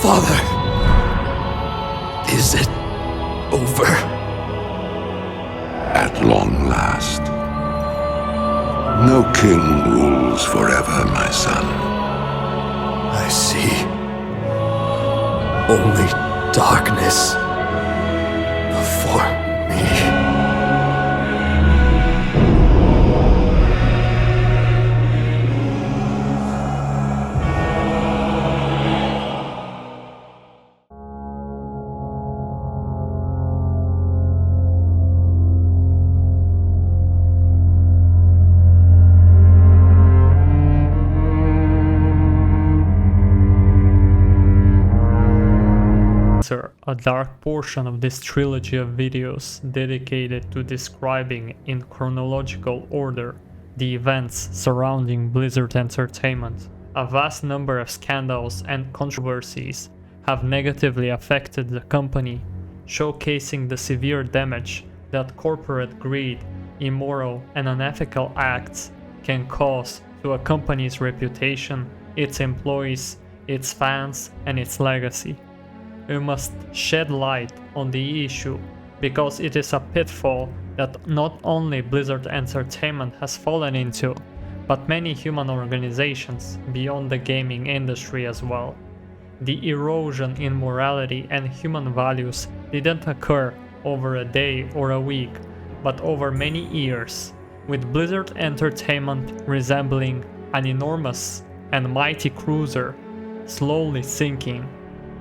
Father, is it over? At long last. No king rules forever, my son. I see. Only darkness before me. A dark portion of this trilogy of videos dedicated to describing in chronological order the events surrounding Blizzard Entertainment. A vast number of scandals and controversies have negatively affected the company, showcasing the severe damage that corporate greed, immoral and unethical acts can cause to a company's reputation, its employees, its fans and its legacy. We must shed light on the issue because it is a pitfall that not only Blizzard Entertainment has fallen into, but many human organizations beyond the gaming industry as well. The erosion in morality and human values didn't occur over a day or a week, but over many years, with Blizzard Entertainment resembling an enormous and mighty cruiser slowly sinking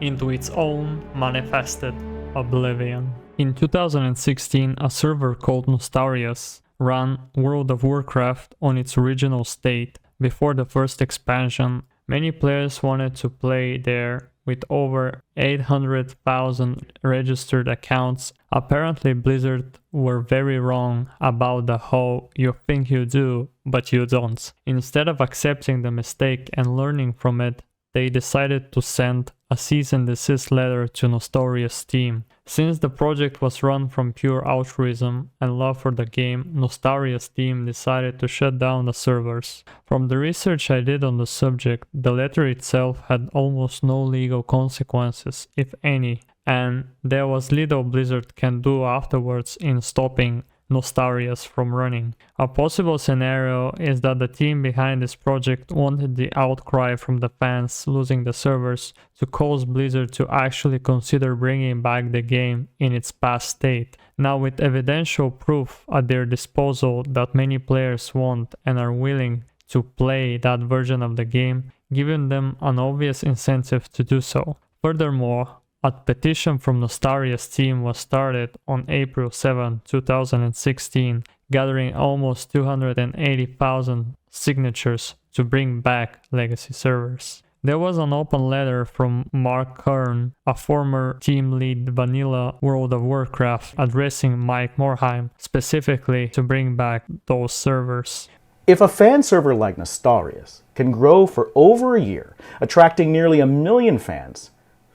into its own manifested oblivion. In 2016, a server called Nostalrius ran World of Warcraft on its original state before the first expansion. Many players wanted to play there with over 800,000 registered accounts. Apparently Blizzard were very wrong about the whole "you think you do, but you don't." Instead of accepting the mistake and learning from it, they decided to send a cease and desist letter to Nostalrius' team. Since the project was run from pure altruism and love for the game, Nostalrius' team decided to shut down the servers. From the research I did on the subject, the letter itself had almost no legal consequences, if any, and there was little Blizzard can do afterwards in stopping Nostalrius from running. A possible scenario is that the team behind this project wanted the outcry from the fans losing the servers to cause Blizzard to actually consider bringing back the game in its past state. Now, with evidential proof at their disposal that many players want and are willing to play that version of the game, giving them an obvious incentive to do so. Furthermore, a petition from Nostalrius' team was started on April 7, 2016, gathering almost 280,000 signatures to bring back legacy servers. There was an open letter from Mark Kern, a former team lead vanilla World of Warcraft, addressing Mike Morhaime specifically to bring back those servers. If a fan server like Nostalrius can grow for over a year, attracting nearly 1 million fans,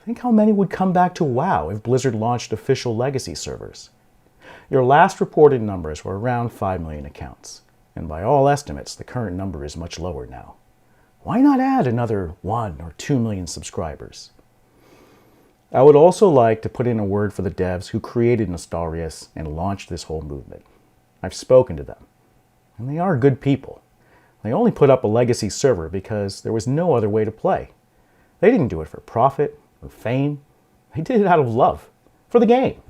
think how many would come back to WoW if Blizzard launched official legacy servers. Your last reported numbers were around 5 million accounts, and by all estimates, the current number is much lower now. Why not add another 1 or 2 million subscribers? I would also like to put in a word for the devs who created Nostalrius and launched this whole movement. I've spoken to them, and they are good people. They only put up a legacy server because there was no other way to play. They didn't do it for profit or fame. They did it out of love for the game.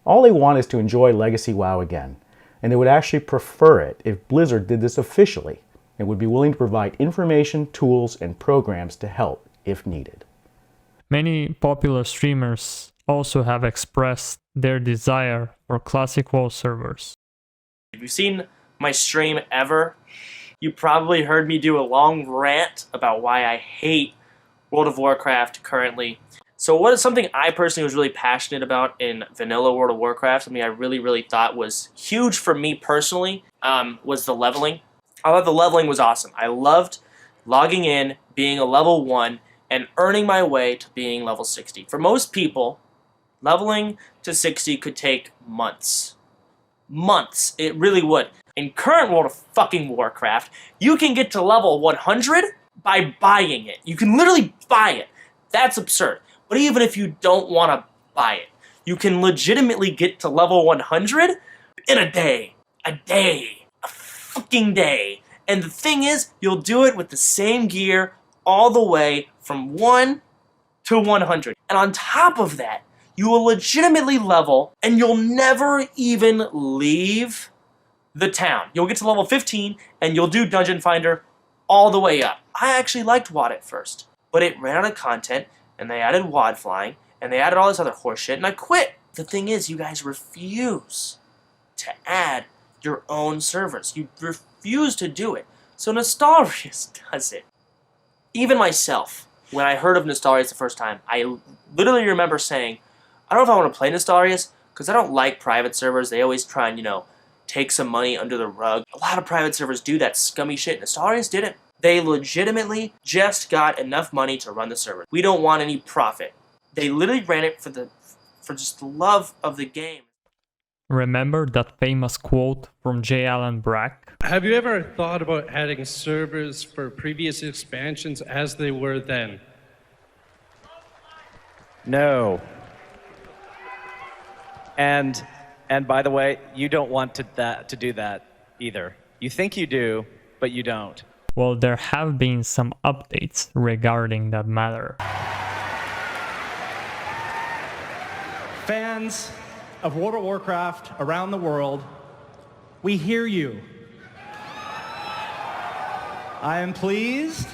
All they want is to enjoy Legacy WoW again, and they would actually prefer it if Blizzard did this officially and would be willing to provide information, tools, and programs to help if needed. Many popular streamers also have expressed their desire for classic WoW servers. If you've seen my stream ever, you probably heard me do a long rant about why I hate World of Warcraft currently. So what is something I personally was really passionate about in vanilla World of Warcraft, something I really thought was huge for me personally, was the leveling. I thought the leveling was awesome. I loved logging in, being a level 1, and earning my way to being level 60. For most people, leveling to 60 could take months. Months. It really would. In current World of fucking Warcraft, you can get to level 100 by buying it. You can literally buy it. That's absurd. But even if you don't want to buy it, you can legitimately get to level 100 in a day. A fucking day. And the thing is, you'll do it with the same gear all the way from 1 to 100. And on top of that, you will legitimately level, and you'll never even leave the town. You'll get to level 15, and you'll do Dungeon Finder all the way up. I actually liked WoD at first, but it ran out of content, and they added WoD flying, and they added all this other horseshit, and I quit. The thing is, you guys refuse to add your own servers. You refuse to do it. So Nostalrius does it. Even myself, when I heard of Nostalrius the first time, I literally remember saying, I don't know if I want to play Nostalrius, because I don't like private servers. They always try and, take some money under the rug. A lot of private servers do that scummy shit. Nostalrius didn't. They legitimately just got enough money to run the server. We don't want any profit. They literally ran it for just the love of the game. Remember that famous quote from J. Allen Brack? Have you ever thought about adding servers for previous expansions as they were then? No. And by the way, you don't want to do that either. You think you do, but you don't. Well, there have been some updates regarding that matter. Fans of World of Warcraft around the world, we hear you. I am pleased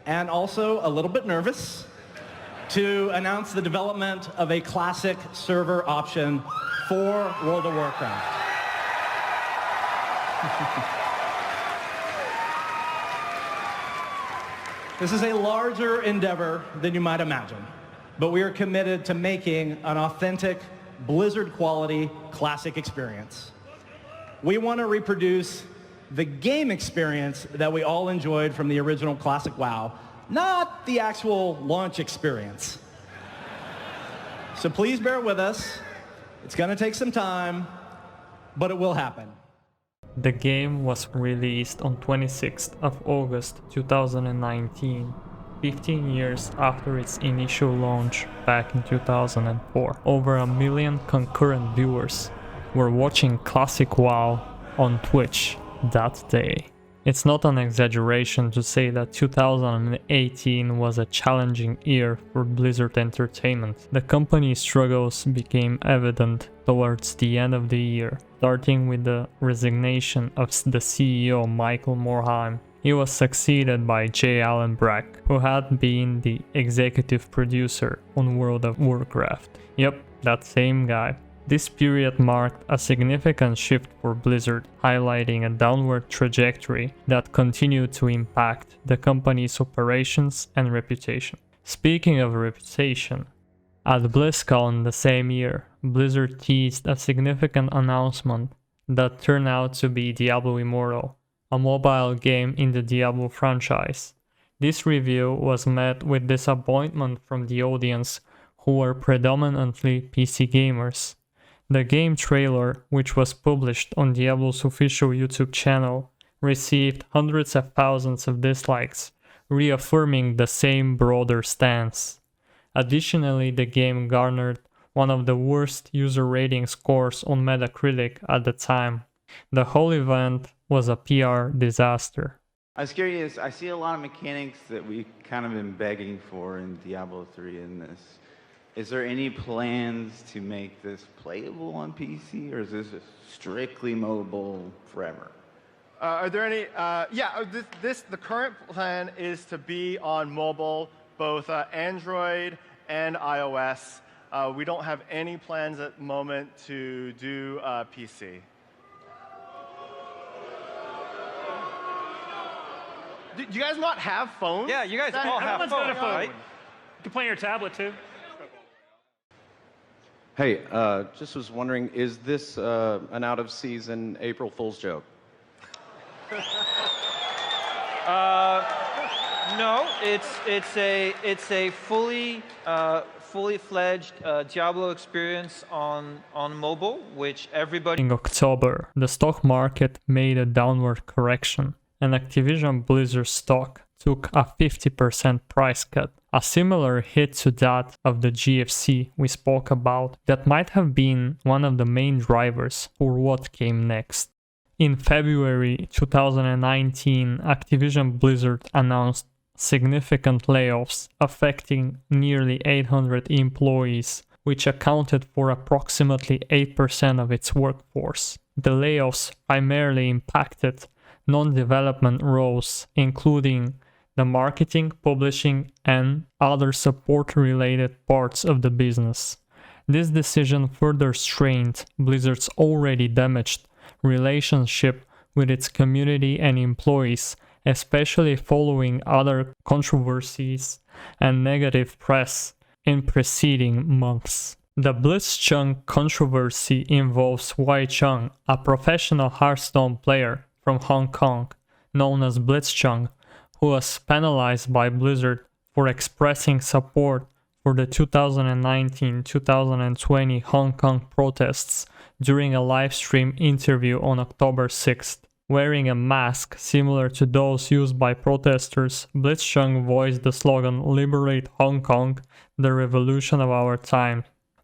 and also a little bit nervous to announce the development of a classic server option for World of Warcraft. This is a larger endeavor than you might imagine, but we are committed to making an authentic Blizzard quality classic experience. We want to reproduce the game experience that we all enjoyed from the original classic WoW, not the actual launch experience. So please bear with us. It's going to take some time, but it will happen. The game was released on 26th of August 2019, 15 years after its initial launch back in 2004. Over 1 million concurrent viewers were watching classic WoW on Twitch that day. It's not an exaggeration to say that 2018 was a challenging year for Blizzard Entertainment. The company's struggles became evident towards the end of the year, starting with the resignation of the CEO Michael Morhaime. He was succeeded by J. Allen Brack, who had been the executive producer on World of Warcraft. Yep, that same guy. This period marked a significant shift for Blizzard, highlighting a downward trajectory that continued to impact the company's operations and reputation. Speaking of reputation, at BlizzCon the same year, Blizzard teased a significant announcement that turned out to be Diablo Immortal, a mobile game in the Diablo franchise. This review was met with disappointment from the audience, who were predominantly PC gamers. The game trailer, which was published on Diablo's official YouTube channel, received hundreds of thousands of dislikes, reaffirming the same broader stance. Additionally, the game garnered one of the worst user rating scores on Metacritic at the time. The whole event was a PR disaster. I was curious, I see a lot of mechanics that we've kind of been begging for in Diablo 3 in this. Is there any plans to make this playable on PC, or is this strictly mobile forever? Are there any? The current plan is to be on mobile, both Android and iOS. We don't have any plans at the moment to do PC. Do you guys not have phones? Yeah, you guys all have phones, right? You can play on your tablet too. Hey, just was wondering, is this an out-of-season April Fool's joke? No, it's a fully fledged Diablo experience on mobile, which everybody. In October, the stock market made a downward correction, and Activision Blizzard stock took a 50% price cut, a similar hit to that of the GFC we spoke about that might have been one of the main drivers for what came next. In February 2019, Activision Blizzard announced significant layoffs affecting nearly 800 employees, which accounted for approximately 8% of its workforce. The layoffs primarily impacted non-development roles, including the marketing, publishing, and other support-related parts of the business. This decision further strained Blizzard's already damaged relationship with its community and employees, especially following other controversies and negative press in preceding months. The BlizzCon controversy involves Wei Chung, a professional Hearthstone player from Hong Kong, known as BlizzCon, who was penalized by Blizzard for expressing support for the 2019-2020 Hong Kong protests during a live stream interview on October 6th. Wearing a mask similar to those used by protesters, BlizzCon voiced the slogan "Liberate Hong Kong, the revolution of our time,"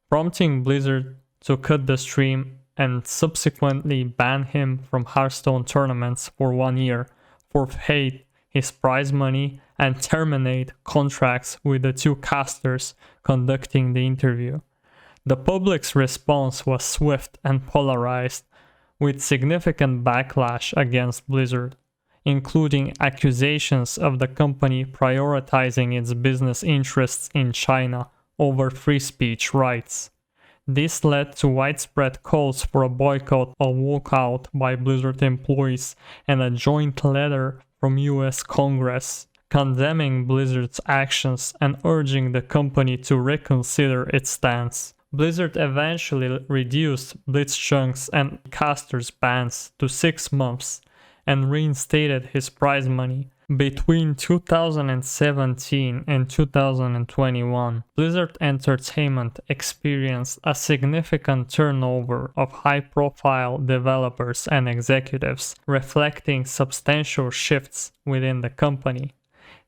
prompting Blizzard to cut the stream and subsequently ban him from Hearthstone tournaments for 1 year, forfeit his prize money, and terminate contracts with the two casters conducting the interview. The public's response was swift and polarized, with significant backlash against Blizzard, including accusations of the company prioritizing its business interests in China over free speech rights. This led to widespread calls for a boycott or walkout by Blizzard employees and a joint letter from US Congress condemning Blizzard's actions and urging the company to reconsider its stance. Blizzard eventually reduced BlizzCon's and casters' bans to 6 months and reinstated his prize money. Between 2017 and 2021, Blizzard Entertainment experienced a significant turnover of high-profile developers and executives, reflecting substantial shifts within the company.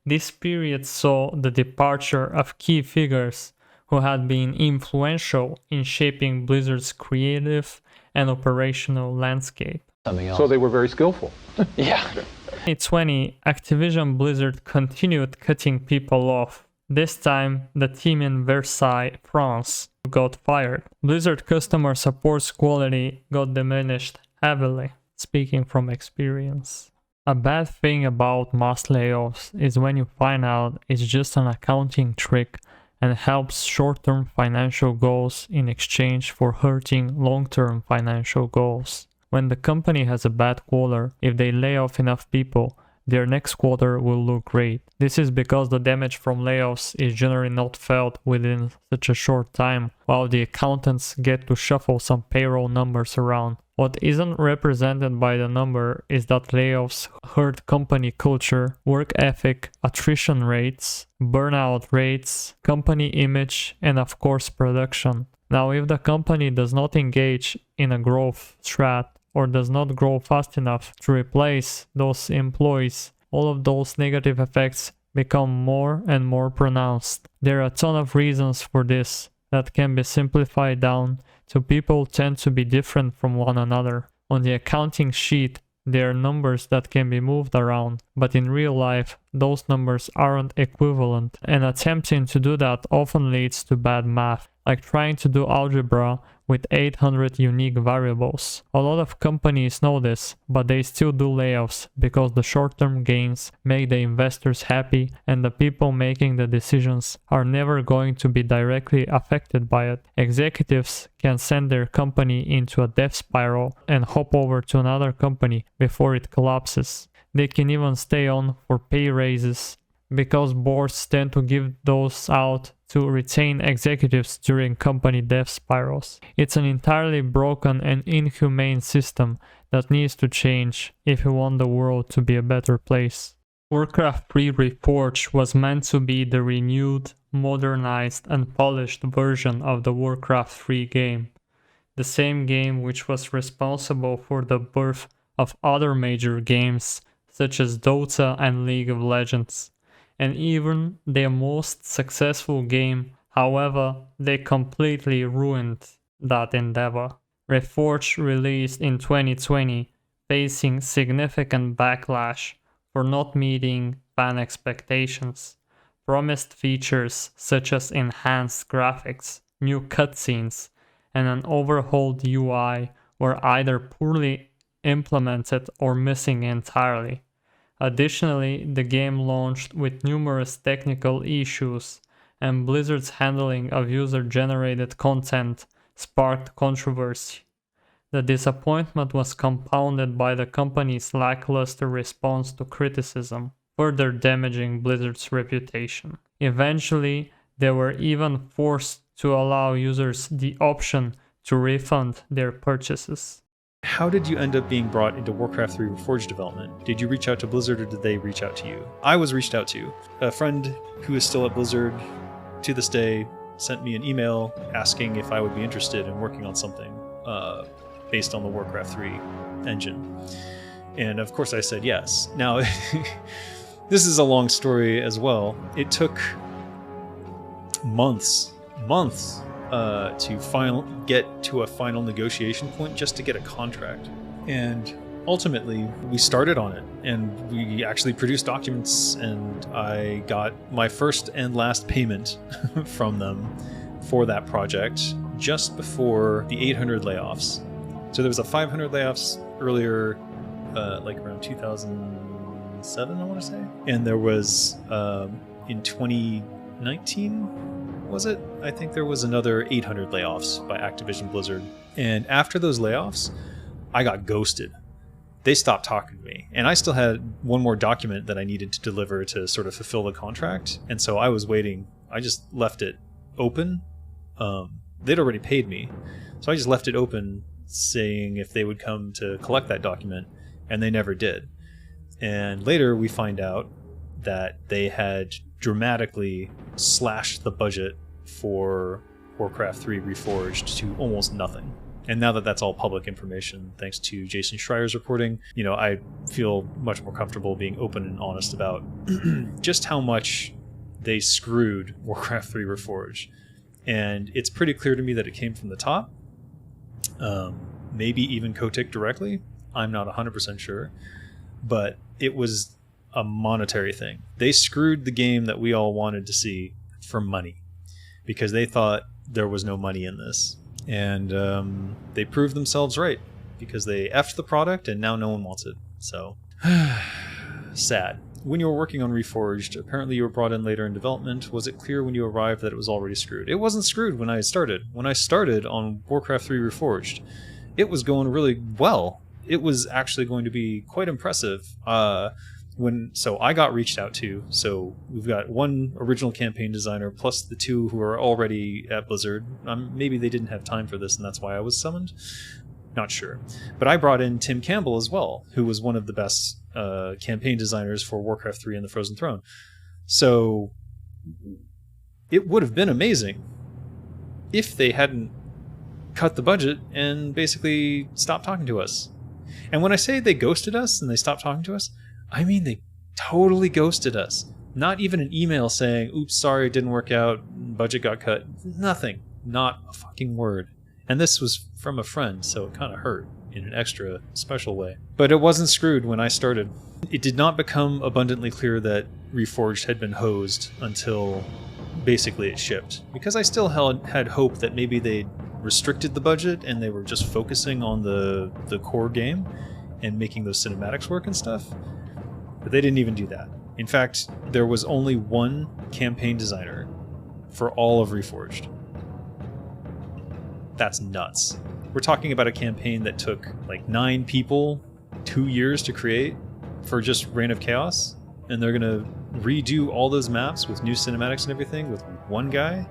This period saw the departure of key figures who had been influential in shaping Blizzard's creative and operational landscape. So they were very skillful. Yeah. In 2020, Activision Blizzard continued cutting people off. This time, the team in Versailles, France, got fired. Blizzard customer support quality got diminished heavily, speaking from experience. A bad thing about mass layoffs is when you find out it's just an accounting trick and helps short-term financial goals in exchange for hurting long-term financial goals. When the company has a bad quarter, if they lay off enough people, their next quarter will look great. This is because the damage from layoffs is generally not felt within such a short time, while the accountants get to shuffle some payroll numbers around. What isn't represented by the number is that layoffs hurt company culture, work ethic, attrition rates, burnout rates, company image, and of course production. Now, if the company does not engage in a growth strat or does not grow fast enough to replace those employees, all of those negative effects become more and more pronounced. There are a ton of reasons for this that can be simplified down to people tend to be different from one another. On the accounting sheet, there are numbers that can be moved around, but in real life, those numbers aren't equivalent, and attempting to do that often leads to bad math, like trying to do algebra with 800 unique variables. A lot of companies know this, but they still do layoffs because the short-term gains make the investors happy and the people making the decisions are never going to be directly affected by it. Executives can send their company into a death spiral and hop over to another company before it collapses. They can even stay on for pay raises because boards tend to give those out to retain executives during company death spirals. It's an entirely broken and inhumane system that needs to change if we want the world to be a better place. Warcraft Reforged was meant to be the renewed, modernized, and polished version of the Warcraft 3 game. The same game which was responsible for the birth of other major games such as Dota and League of Legends, and even their most successful game. However, they completely ruined that endeavor. Reforged released in 2020, facing significant backlash for not meeting fan expectations. Promised features such as enhanced graphics, new cutscenes, and an overhauled UI were either poorly implemented or missing entirely. Additionally, the game launched with numerous technical issues, and Blizzard's handling of user-generated content sparked controversy. The disappointment was compounded by the company's lackluster response to criticism, further damaging Blizzard's reputation. Eventually, they were even forced to allow users the option to refund their purchases. How did you end up being brought into Warcraft 3 Reforged development? Did you reach out to Blizzard or did they reach out to you? I was reached out to. A friend who is still at Blizzard to this day sent me an email asking if I would be interested in working on something based on the Warcraft 3 engine. And of course I said yes. Now, this is a long story as well. It took months to get to a final negotiation point just to get a contract. And ultimately, we started on it, and we actually produced documents, and I got my first and last payment from them for that project just before the 800 layoffs. So there was a 500 layoffs earlier, like around 2007, I want to say. And there was, in 2019, was it? I think there was another 800 layoffs by Activision Blizzard. And after those layoffs, I got ghosted. They stopped talking to me. And I still had one more document that I needed to deliver to sort of fulfill the contract. And so I was waiting. I just left it open. They'd already paid me. So I just left it open, saying if they would come to collect that document. And they never did. And later we find out that they had dramatically slashed the budget for Warcraft 3 Reforged to almost nothing. And now that that's all public information, thanks to Jason Schreier's reporting, you know, I feel much more comfortable being open and honest about just how much they screwed Warcraft 3 Reforged. And it's pretty clear to me that it came from the top. Maybe even Kotick directly. I'm not 100% sure. But it was a monetary thing. They screwed the game that we all wanted to see for money because they thought there was no money in this. And they proved themselves right because they effed the product and now no one wants it. So, sad. When you were working on Reforged, apparently you were brought in later in development. Was it clear when you arrived that it was already screwed? It wasn't screwed when I started. When I started on Warcraft 3 Reforged, it was going really well. It was actually going to be quite impressive. So I got reached out to. So we've got one original campaign designer plus the two who are already at Blizzard. Maybe they didn't have time for this and that's why I was summoned. Not sure. But I brought in Tim Campbell as well, who was one of the best campaign designers for Warcraft 3 and the Frozen Throne. So it would have been amazing if they hadn't cut the budget and basically stopped talking to us. And when I say they ghosted us and they stopped talking to us, I mean they totally ghosted us. Not even an email saying, oops, sorry, it didn't work out, budget got cut. Nothing. Not a fucking word. And this was from a friend, so it kind of hurt in an extra special way. But it wasn't screwed when I started. It did not become abundantly clear that Reforged had been hosed until basically it shipped. Because I still had hope that maybe they'd restricted the budget and they were just focusing on the core game and making those cinematics work and stuff. But they didn't even do that. In fact, there was only one campaign designer for all of Reforged. That's nuts. We're talking about a campaign that took like 9 people 2 years to create for just Reign of Chaos, and they're gonna redo all those maps with new cinematics and everything with one guy?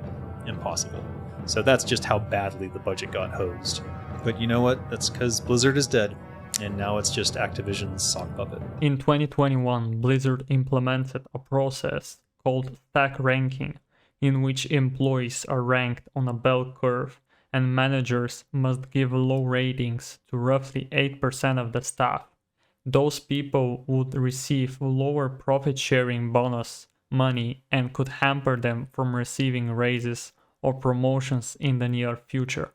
Impossible. So that's just how badly the budget got hosed. But you know what? That's because Blizzard is dead, and now it's just Activision's sock puppet. In 2021, Blizzard implemented a process called stack ranking, in which employees are ranked on a bell curve, and managers must give low ratings to roughly 8% of the staff. those people would receive lower profit sharing bonus money and could hamper them from receiving raises or promotions in the near future.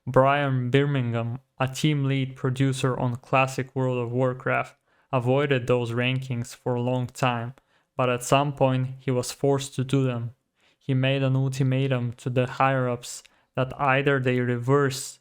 Brian Birmingham, a team lead producer on classic World of Warcraft, avoided those rankings for a long time, but at some point he was forced to do them. He made an ultimatum to the higher-ups that either they reverse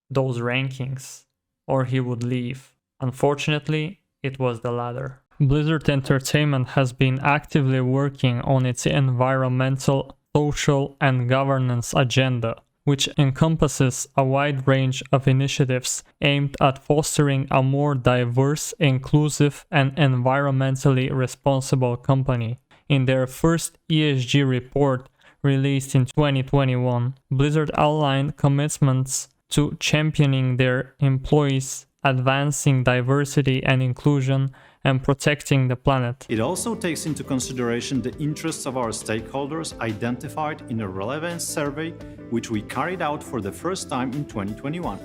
those rankings or he would leave. Unfortunately, it was the latter. Blizzard Entertainment has been actively working on its environmental, social, and governance agenda, which encompasses a wide range of initiatives aimed at fostering a more diverse, inclusive, and environmentally responsible company. In their first ESG report, released in 2021, Blizzard outlined commitments to championing their employees, advancing diversity and inclusion, and protecting the planet. It also takes into consideration the interests of our stakeholders identified in a relevance survey, which we carried out for the first time in 2021.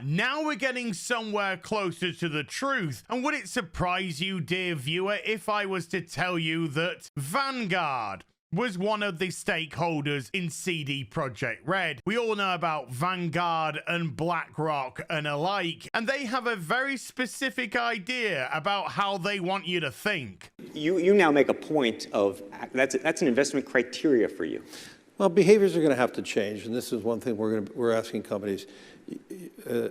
Now we're getting somewhere closer to the truth. And would it surprise you, dear viewer, if I was to tell you that Vanguard was one of the stakeholders in CD Projekt Red? We all know about Vanguard and BlackRock and alike, and they have a very specific idea about how they want you to think. You now make a point of that's an investment criteria for you. Well, behaviors are going to have to change, and this is one thing we're asking companies.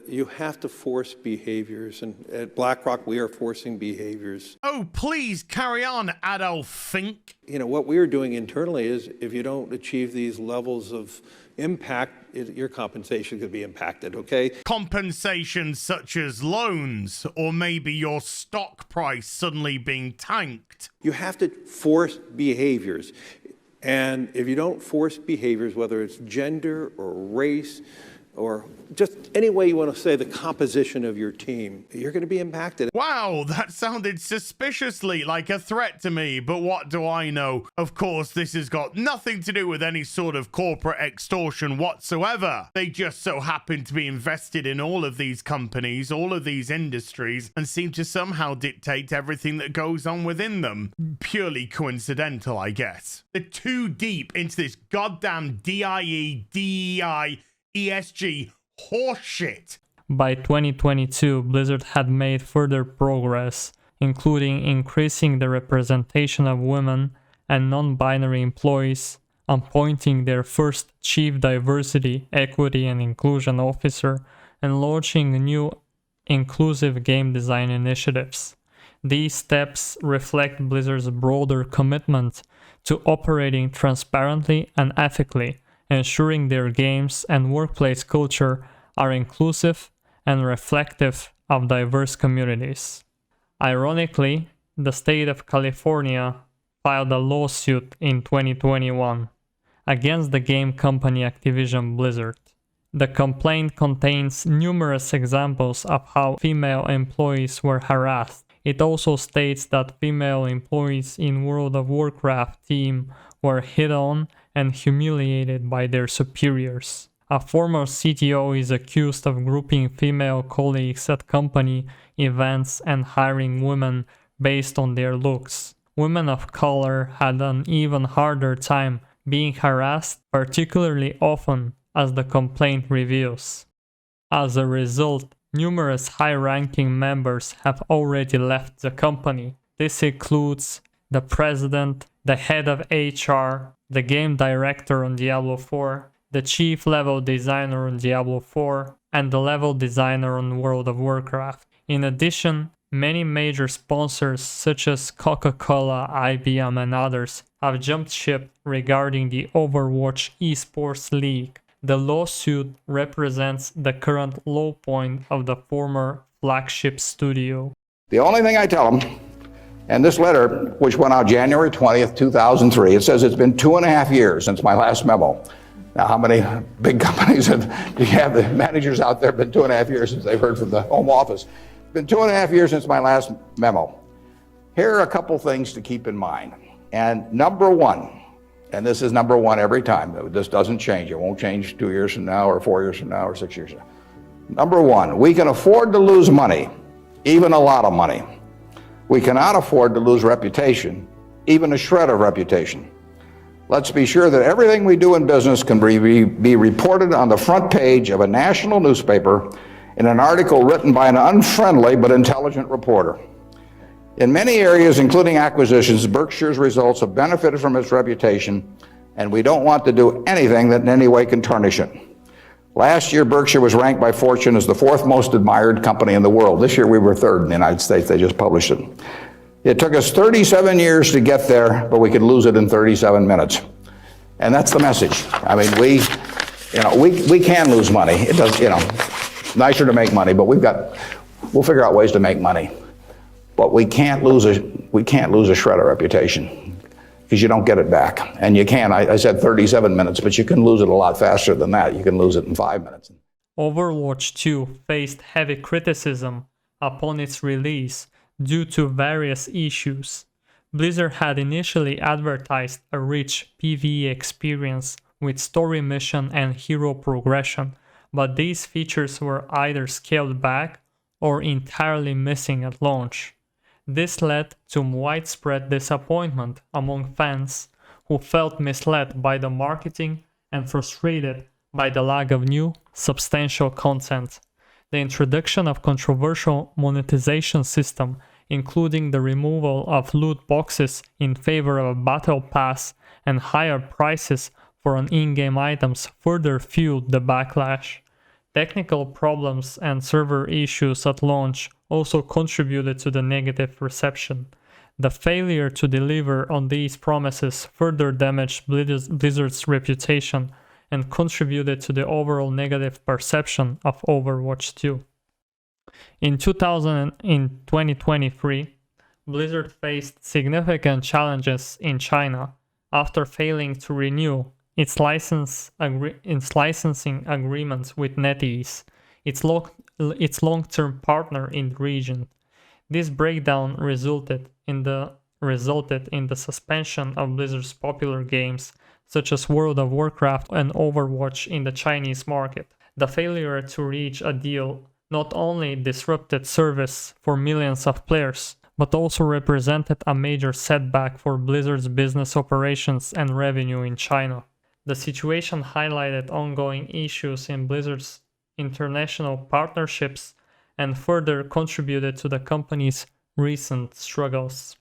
You have to force behaviors, and at BlackRock we are forcing behaviors. Oh, please carry on, Adolf Fink. You know, what we are doing internally is if you don't achieve these levels of impact, your compensation could be impacted, okay? Compensation such as loans, or maybe your stock price suddenly being tanked. You have to force behaviors. And if you don't force behaviors, whether it's gender or race, or just any way you want to say the composition of your team, you're going to be impacted. Wow, that sounded suspiciously like a threat to me, but what do I know? Of course, this has got nothing to do with any sort of corporate extortion whatsoever. They just so happen to be invested in all of these companies, all of these industries, and seem to somehow dictate everything that goes on within them. Purely coincidental, I guess. They're too deep into this goddamn DIE, DEI, ESG horseshit. By 2022, Blizzard had made further progress, including increasing the representation of women and non-binary employees, appointing their first Chief Diversity, Equity and Inclusion Officer, and launching new inclusive game design initiatives. These steps reflect Blizzard's broader commitment to operating transparently and ethically, ensuring their games and workplace culture are inclusive and reflective of diverse communities. Ironically, the state of California filed a lawsuit in 2021 against the game company Activision Blizzard. The complaint contains numerous examples of how female employees were harassed. It also states that female employees in World of Warcraft team were hit on and humiliated by their superiors. A former CTO is accused of grouping female colleagues at company events and hiring women based on their looks. Women of color had an even harder time being harassed, particularly often, as the complaint reveals. As a result, numerous high-ranking members have already left the company. This includes the president, the head of HR, the game director on Diablo 4, the chief level designer on Diablo 4, and the level designer on World of Warcraft. In addition, many major sponsors such as Coca-Cola, IBM, and others have jumped ship regarding the Overwatch esports league. The lawsuit represents the current low point of the former flagship studio. The only thing I tell them, and this letter, which went out January 20th, 2003, it says it's been 2.5 years since my last memo. Now, how many big companies do you have? The managers out there been 2.5 years since they've heard from the home office. It's been 2.5 years since my last memo. Here are a couple things to keep in mind. And number one, and this is number one every time, this doesn't change. It won't change 2 years from now or 4 years from now or 6 years from now. Number one, we can afford to lose money even a lot of money. We cannot afford to lose reputation, even a shred of reputation. Let's be sure that everything we do in business can be reported on the front page of a national newspaper in an article written by an unfriendly but intelligent reporter. In many areas, including acquisitions, Berkshire's results have benefited from its reputation, and we don't want to do anything that in any way can tarnish it. Last year, Berkshire was ranked by Fortune as the 4th most admired company in the world. This year, we were 3rd in the United States. They just published it. It took us 37 years to get there, but we could lose it in 37 minutes. And that's the message. I mean, we can lose money. It does, nicer to make money, but we'll figure out ways to make money. But we can't lose a shred of reputation, because you don't get it back. And you can, I said 37 minutes, but you can lose it a lot faster than that. You can lose it in 5 minutes. Overwatch 2 faced heavy criticism upon its release due to various issues. Blizzard had initially advertised a rich PvE experience with story mission and hero progression, but these features were either scaled back or entirely missing at launch. This led to widespread disappointment among fans who felt misled by the marketing and frustrated by the lack of new, substantial content. The introduction of controversial monetization system, including the removal of loot boxes in favor of a battle pass and higher prices for in-game items, further fueled the backlash. Technical problems and server issues at launch also contributed to the negative reception. The failure to deliver on these promises further damaged Blizzard's reputation and contributed to the overall negative perception of Overwatch 2. In 2023, Blizzard faced significant challenges in China after failing to renew its licensing agreements with NetEase, its long-term partner in the region. This breakdown resulted in the suspension of Blizzard's popular games such as World of Warcraft and Overwatch in the Chinese market. The failure to reach a deal not only disrupted service for millions of players, but also represented a major setback for Blizzard's business operations and revenue in China. The situation highlighted ongoing issues in Blizzard's international partnerships and further contributed to the company's recent struggles.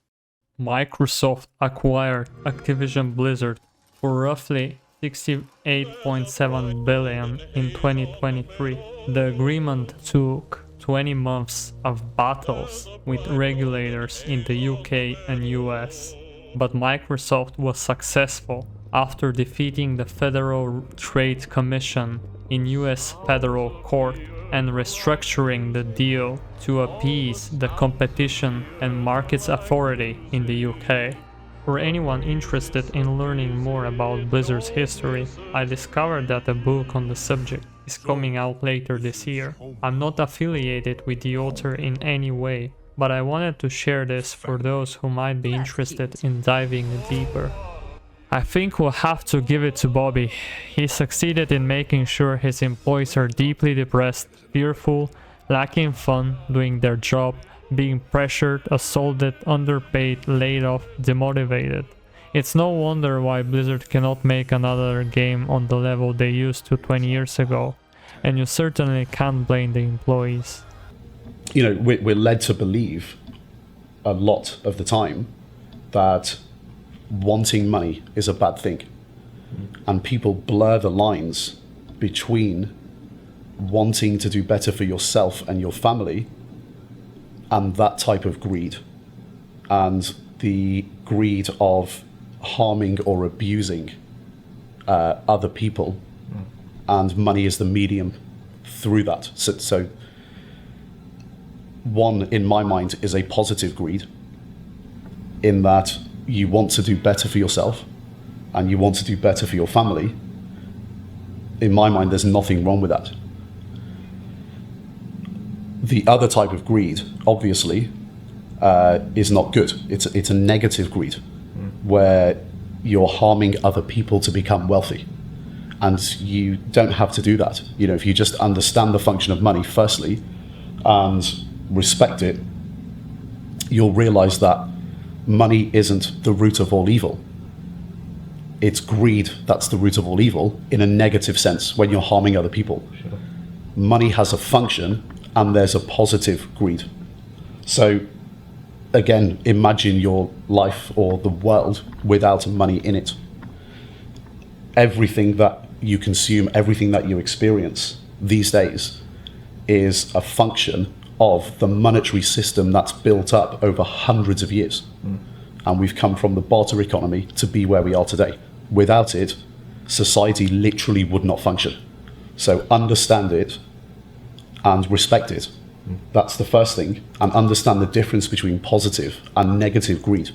Microsoft acquired Activision Blizzard for roughly $68.7 billion in 2023. The agreement took 20 months of battles with regulators in the UK and US, but Microsoft was successful after defeating the Federal Trade Commission in US federal court and restructuring the deal to appease the Competition and Markets Authority in the UK. For anyone interested in learning more about Blizzard's history, I discovered that a book on the subject is coming out later this year. I'm not affiliated with the author in any way, but I wanted to share this for those who might be interested in diving deeper. I think we'll have to give it to Bobby. He succeeded in making sure his employees are deeply depressed, fearful, lacking fun, doing their job, being pressured, assaulted, underpaid, laid off, demotivated. It's no wonder why Blizzard cannot make another game on the level they used to 20 years ago, and you certainly can't blame the employees. You know, we're led to believe a lot of the time that wanting money is a bad thing, and people blur the lines between wanting to do better for yourself and your family and that type of greed, and the greed of harming or abusing other people, and money is the medium through that. So one, in my mind, is a positive greed, in that you want to do better for yourself and you want to do better for your family. In my mind, there's nothing wrong with that. The other type of greed, obviously, is not good. It's a negative greed, where you're harming other people to become wealthy. And you don't have to do that. You know, if you just understand the function of money, firstly, and respect it, you'll realize that money isn't the root of all evil. It's greed that's the root of all evil in a negative sense when you're harming other people. Sure. Money has a function and there's a positive greed. So again, imagine your life or the world without money in it. Everything that you consume, everything that you experience these days is a function of the monetary system that's built up over hundreds of years. And we've come from the barter economy to be where we are today. Without it, society literally would not function. So understand it and respect it. That's the first thing. And understand the difference between positive and negative greed.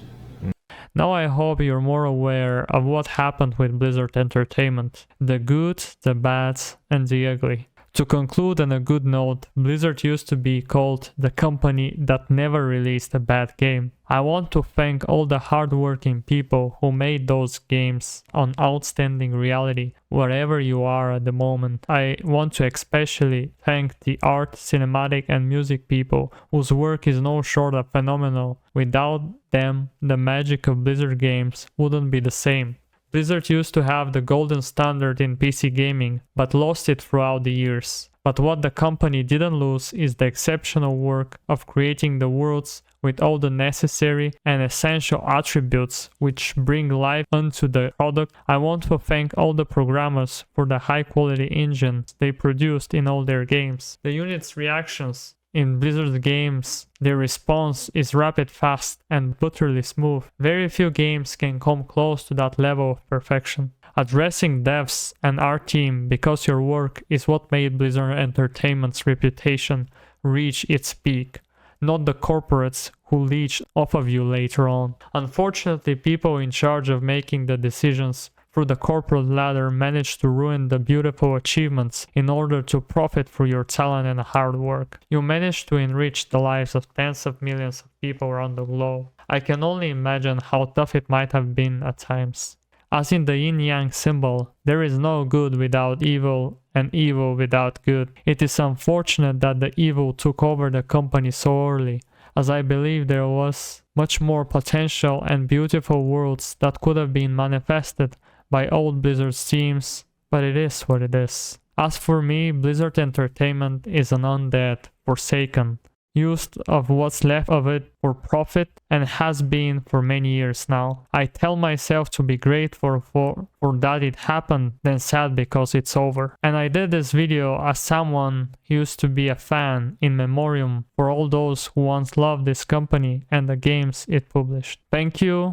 Now I hope you're more aware of what happened with Blizzard Entertainment. The good, the bad, and the ugly. To conclude on a good note, Blizzard used to be called the company that never released a bad game. I want to thank all the hardworking people who made those games an outstanding reality, wherever you are at the moment. I want to especially thank the art, cinematic, and music people whose work is no short of phenomenal. Without them, the magic of Blizzard games wouldn't be the same. Blizzard used to have the golden standard in PC gaming, but lost it throughout the years. But what the company didn't lose is the exceptional work of creating the worlds with all the necessary and essential attributes which bring life onto the product. I want to thank all the programmers for the high quality engines they produced in all their games. The unit's reactions in Blizzard games, their response is rapid, fast, and utterly smooth. Very few games can come close to that level of perfection. Addressing devs and our team because your work is what made Blizzard Entertainment's reputation reach its peak, not the corporates who leech off of you later on. Unfortunately, people in charge of making the decisions through the corporate ladder managed to ruin the beautiful achievements in order to profit through your talent and hard work. You managed to enrich the lives of tens of millions of people around the globe. I can only imagine how tough it might have been at times. As in the yin-yang symbol, there is no good without evil and evil without good. It is unfortunate that the evil took over the company so early, as I believe there was much more potential and beautiful worlds that could have been manifested by old Blizzard teams, but it is what it is. As for me, Blizzard Entertainment is an undead, forsaken, used of what's left of it for profit and has been for many years now. I tell myself to be grateful for that it happened, then sad because it's over. And I did this video as someone who used to be a fan in memoriam for all those who once loved this company and the games it published. Thank you.